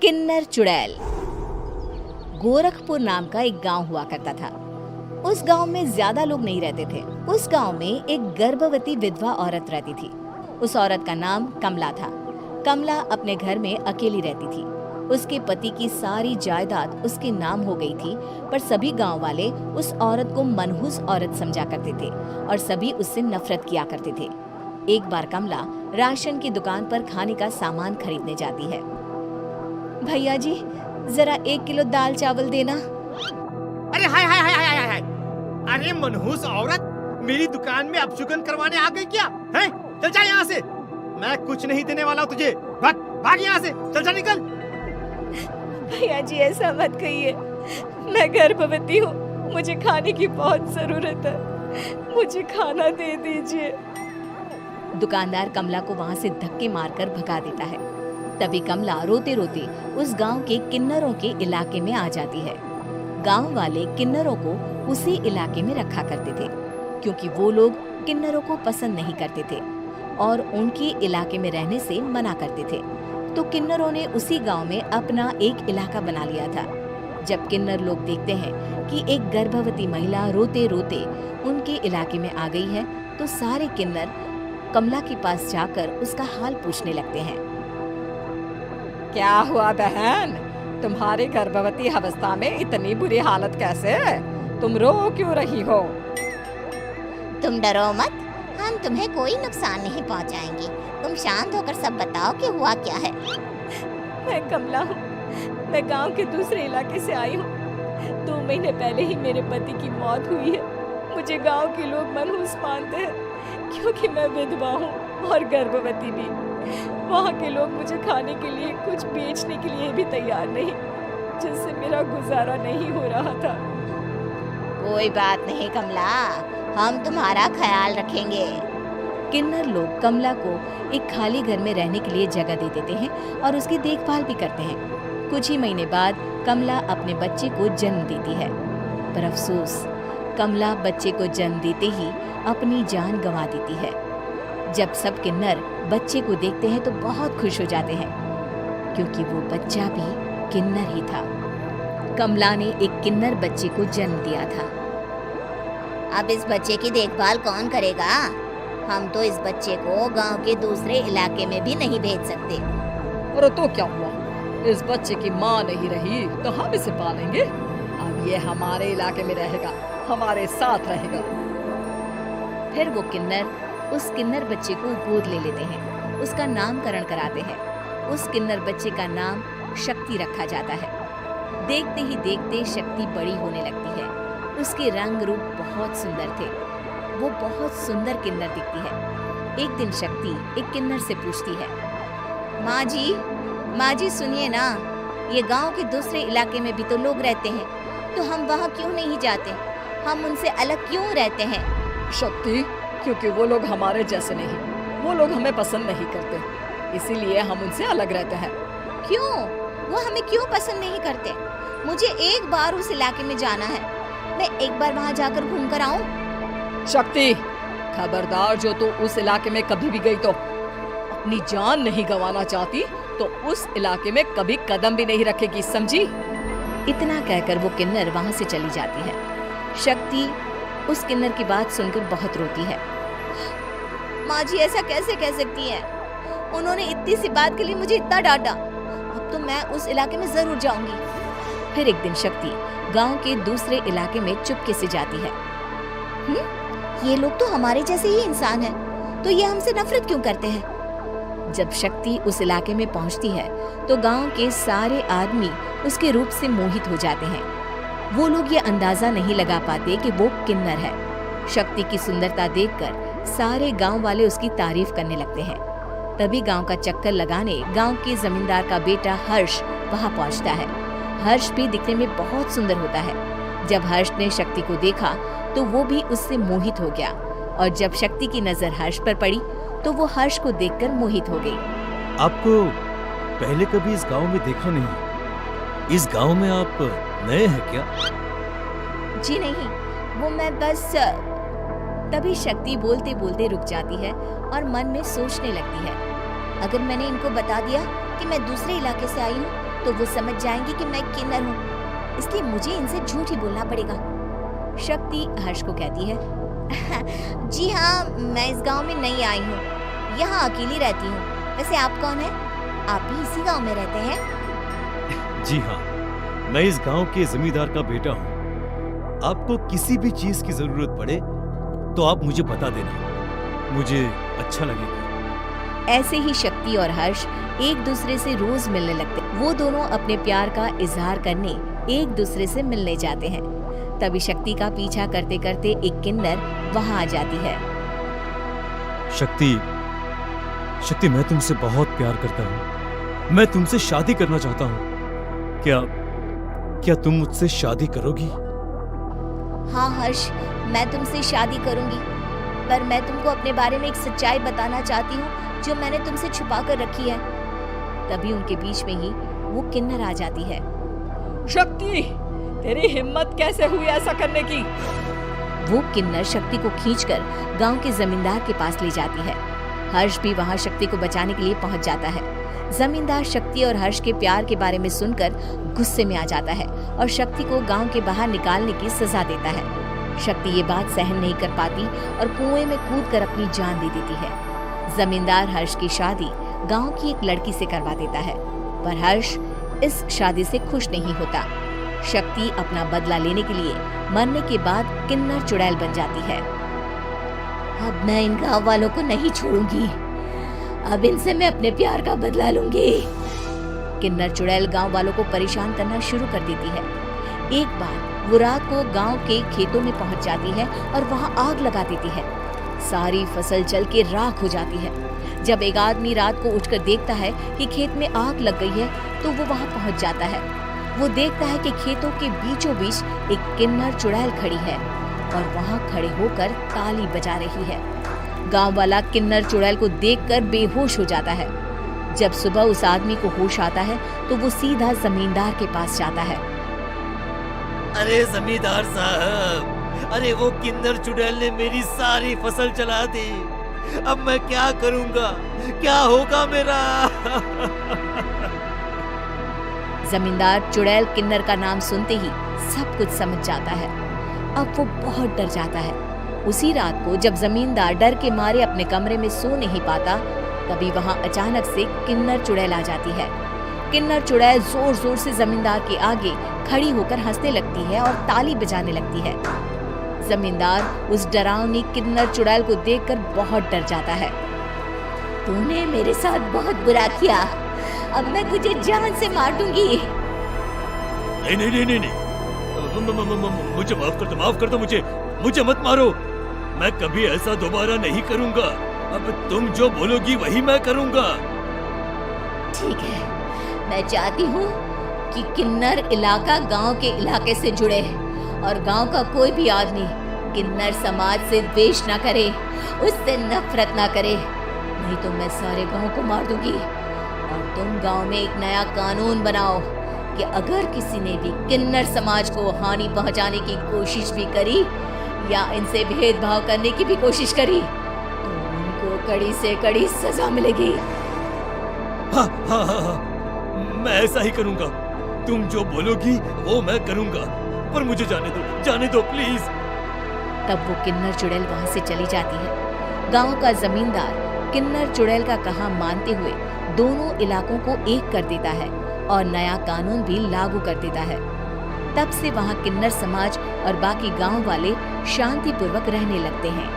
किन्नर चुड़ैल। गोरखपुर नाम का एक गांव हुआ करता था। उस गांव में ज्यादा लोग नहीं रहते थे। उस गांव में एक गर्भवती विधवा औरत रहती थी। उस औरत का नाम कमला था। कमला अपने घर में अकेली रहती थी। उसके पति की सारी जायदाद उसके नाम हो गई थी, पर सभी गांव वाले उस औरत को मनहूस औरत समझा करते थे और सभी उससे नफरत किया करते थे। एक बार कमला राशन की दुकान पर खाने का सामान खरीदने जाती है। भैया जी, जरा 1 किलो दाल चावल देना। अरे हाय हाय हाय हाय हाय हाय। अरे मनहूस औरत, मेरी दुकान में अपशुगन करवाने आ गई क्या? हैं? चल जा यहाँ से। मैं कुछ नहीं देने वाला हूँ तुझे। भाग भाग यहाँ से, चल जा निकल। भैया जी, ऐसा मत कहिए। मैं गर्भवती हूँ, मुझे खाने की बहुत जरूरत है। मुझे खाना दे दीजिए। दुकानदार कमला को वहाँ से धक्के मारकर भगा देता है। तभी कमला रोते रोते उस गांव के किन्नरों के इलाके में आ जाती है। गांव वाले किन्नरों को उसी इलाके में रखा करते थे, क्योंकि वो लोग किन्नरों को पसंद नहीं करते थे और उनके इलाके में रहने से मना करते थे। तो किन्नरों ने उसी गांव में अपना एक इलाका बना लिया था। जब किन्नर लोग देखते हैं कि एक गर्भवती महिला रोते रोते उनके इलाके में आ गई है, तो सारे किन्नर कमला के पास जाकर उसका हाल पूछने लगते हैं। क्या हुआ बहन, तुम्हारी गर्भवती अवस्था में इतनी बुरी हालत कैसे है? तुम रो क्यों रही हो? तुम डरो मत, हम तुम्हें कोई नुकसान नहीं पहुंचाएंगे। तुम शांत होकर सब बताओ कि हुआ क्या है। मैं कमला हूँ। मैं गांव के दूसरे इलाके से आई हूँ। 2 महीने पहले ही मेरे पति की मौत हुई है। मुझे गांव के लोग मनहूस मानते हैं, क्योंकि मैं विधवा हूँ और गर्भवती भी। वहाँ के लोग मुझे खाने के लिए कुछ बेचने के लिए भी तैयार नहीं, जिससे मेरा गुजारा नहीं हो रहा था। कोई बात नहीं कमला, हम तुम्हारा ख्याल रखेंगे। किन्नर लोग कमला को एक खाली घर में रहने के लिए जगह दे देते हैं और उसकी देखभाल भी करते हैं। कुछ ही महीने बाद कमला अपने बच्चे को जन्म देती है, पर अफसोस, कमला बच्चे को जन्म देते ही अपनी जान गंवा देती है। जब सब किन्नर बच्चे को देखते हैं तो बहुत खुश हो जाते हैं, क्योंकि वो बच्चा भी किन्नर ही था। कमला ने एक किन्नर बच्चे को जन्म दिया था। अब इस बच्चे की देखभाल कौन करेगा? हम तो इस बच्चे को गांव के दूसरे इलाके में भी नहीं भेज सकते। और तो क्या हुआ, इस बच्चे की माँ नहीं रही तो हम इसे पालेंगे। अब ये हमारे इलाके में रहेगा, हमारे साथ रहेगा। फिर वो किन्नर उस किन्नर बच्चे को गोद ले लेते हैं, उसका नामकरण कराते हैं। उस किन्नर बच्चे का नाम शक्ति रखा जाता है। देखते ही देखते शक्ति बड़ी होने लगती है। उसके रंग रूप बहुत सुंदर थे। वो बहुत सुंदर किन्नर दिखती है। एक दिन शक्ति एक किन्नर से पूछती है, माँ जी सुनिए ना, ये गांव के दूसरे इलाके में भी तो लोग रहते हैं, तो हम वहाँ क्यों नहीं जाते? हम उनसे अलग क्यों रहते हैं? शक्ति, क्योंकि वो लोग हमारे जैसे नहीं, वो लोग हमें पसंद नहीं करते, इसीलिए हम उनसे अलग रहते हैं। क्यों? वो हमें क्यों पसंद नहीं करते? मुझे एक बार उस इलाके में जाना है। मैं एक बार वहाँ जाकर घूम कर आऊँ। शक्ति, खबरदार, जो तू उस इलाके में कभी भी गई तो अपनी जान नहीं गंवाना चाहती तो उस इलाके में कभी कदम भी नहीं रखेगी, समझी? इतना कहकर वो किन्नर वहाँ से चली जाती है। शक्ति उस किन्नर की बात सुनकर बहुत रोती है। माँ जी, ऐसा कैसे कह सकती हैं? उन्होंने इतनी सी बात के लिए मुझे इतना डांटा। अब तो मैं उस इलाके में जरूर जाऊंगी। फिर एक दिन शक्ति गांव के दूसरे इलाके में चुपके से जाती है। ये लोग तो हमारे जैसे ही इंसान हैं, तो ये हमसे नफरत क्यों करते हैं? जब शक्ति उस इलाके में पहुंचती है तो गांव के सारे आदमी उसके रूप से मोहित हो जाते हैं। वो लोग ये अंदाजा नहीं लगा पाते कि वो किन्नर है। शक्ति की सुंदरता देखकर सारे गांव वाले उसकी तारीफ करने लगते हैं। तभी गांव का चक्कर लगाने गांव के जमींदार का बेटा हर्ष वहां पहुंचता है। हर्ष भी दिखने में बहुत सुंदर होता है। जब हर्ष ने शक्ति को देखा तो वो भी उससे मोहित हो गया, और जब शक्ति की नजर हर्ष पर पड़ी तो वो हर्ष को देखकर मोहित हो गई। आपको पहले कभी इस गांव में देखा नहीं। इस गांव में आप नए हैं क्या? जी नहीं, वो मैं बस। तभी शक्ति बोलते बोलते रुक जाती है और मन में सोचने लगती है, अगर मैंने इनको बता दिया कि मैं दूसरे इलाके से आई हूँ तो वो समझ जाएंगे कि मैं किन्नर हूँ, इसलिए मुझे इनसे झूठ ही बोलना पड़ेगा। शक्ति हर्ष को कहती है, जी हाँ, मैं इस गांव में नई आई हूँ, यहाँ अकेली रहती हूँ। वैसे आप कौन हैं? आप भी इसी गांव में रहते हैं? जी हाँ, मैं इस गांव के जमींदार का बेटा हूँ। आपको किसी भी चीज की जरूरत पड़े तो आप मुझे बता देना, मुझे अच्छा लगेगा। ऐसे ही शक्ति और हर्ष एक दूसरे से रोज मिलने लगते। वो दोनों अपने प्यार का इजहार करने एक दूसरे से मिलने जाते हैं। तभी शक्ति का पीछा करते करते एक किन्नर वहाँ आ जाती है। शक्ति, मैं तुमसे बहुत प्यार करता हूँ। मैं तुमसे शादी करना चाहता हूँ। क्या तुम मुझसे शादी करोगी? हाँ हर्ष, मैं तुमसे शादी करूंगी, पर मैं तुमको अपने बारे में एक सच्चाई बताना चाहती हूँ जो मैंने तुमसे छुपा कर रखी है। तभी उनके बीच में ही वो किन्नर आ जाती है। शक्ति, तेरी हिम्मत कैसे हुई ऐसा करने की? वो किन्नर शक्ति को खींचकर गांव के जमींदार के पास ले जाती है। हर्ष भी वहां शक्ति को बचाने के लिए पहुंच जाता है। जमींदार शक्ति और हर्ष के प्यार के बारे में सुनकर गुस्से में आ जाता है और शक्ति को गांव के बाहर निकालने की सजा देता है। शक्ति ये बात सहन नहीं कर पाती और कुएं में कूदकर अपनी जान दे देती है। जमींदार हर्ष की शादी गांव की एक लड़की से करवा देता है, पर हर्ष इस शादी से खुश नहीं होता। शक्ति अपना बदला लेने के लिए मरने के बाद किन्नर चुड़ैल बन जाती है। अब मैं इन गांव वालों को नहीं छोड़ूंगी, अब इनसे मैं अपने प्यार का बदला लूंगी। किन्नर चुड़ैल गांव वालों को परेशान करना शुरू कर देती है। एक बार वो रात को गांव के खेतों में पहुंच जाती है और वहां आग लगा देती है। सारी फसल जल के राख हो जाती है। जब एक आदमी रात को उठकर देखता है कि खेत में आग लग गई है तो वो वहां पहुंच जाता है। वो देखता है कि खेतों के बीचों बीच एक किन्नर चुड़ैल खड़ी है और वहां खड़े होकर ताली बजा रही है। गांव वाला किन्नर चुड़ैल को देखकर बेहोश हो जाता है। जब सुबह उस आदमी को होश आता है तो वो सीधा जमींदार के पास जाता है। अरे जमींदार साहब, अरे वो किन्नर चुड़ैल ने मेरी सारी फसल जला दी। अब मैं क्या करूंगा? क्या होगा मेरा? जमींदार चुड़ैल किन्नर का नाम सुनते ही सब कुछ समझ जाता है। अब वो बहुत डर जाता है। उसी रात को जब जमींदार डर के मारे अपने कमरे में सो नहीं पाता, तभी वहां अचानक से किन्नर चुड़ैल आ जाती है। किन्नर चुड़ैल जोर जोर से जमींदार के आगे खड़ी होकर हंसने लगती है और ताली बजाने लगती है। जमींदार उस डरावनी किन्नर चुड़ैल को देखकर बहुत डर जाता है। तूने मेरे साथ बहुत बुरा किया, अब मैं तुझे जान से मार दूंगी। नहीं नहीं नहीं नहीं, मुझे माफ कर दो, मुझे मत मारो। मैं कभी ऐसा दोबारा नहीं करूंगा। अब तुम जो बोलोगी वही मैं करूंगा। ठीक है, मैं चाहती हूँ कि किन्नर इलाका गांव के इलाके से जुड़े और गांव का कोई भी आदमी किन्नर समाज से द्वेष न करे, उससे नफरत न करे, नहीं तो मैं सारे गांव को मार दूंगी। और तुम गांव में एक नया कानून बनाओ कि अगर किसी ने भी किन्नर समाज को हानि पहुंचाने की कोशिश भी करी या इनसे भेदभाव करने की भी कोशिश करी तो उनको कड़ी से कड़ी सजा मिलेगी। हाँ हाँ हाँ हाँ, मैं ऐसा ही करूंगा। तुम जो बोलोगी वो मैं करूंगा, पर मुझे जाने दो प्लीज। तब वो किन्नर चुड़ैल वहां से चली जाती है। गांव का जमींदार किन्नर चुड़ैल का कहा मानते हुए दोनों इलाकों को एक कर देता है और नया कानून भी लागू कर देता है। तब से वहां किन्नर समाज और बाकी गांव वाले शांतिपूर्वक रहने लगते हैं।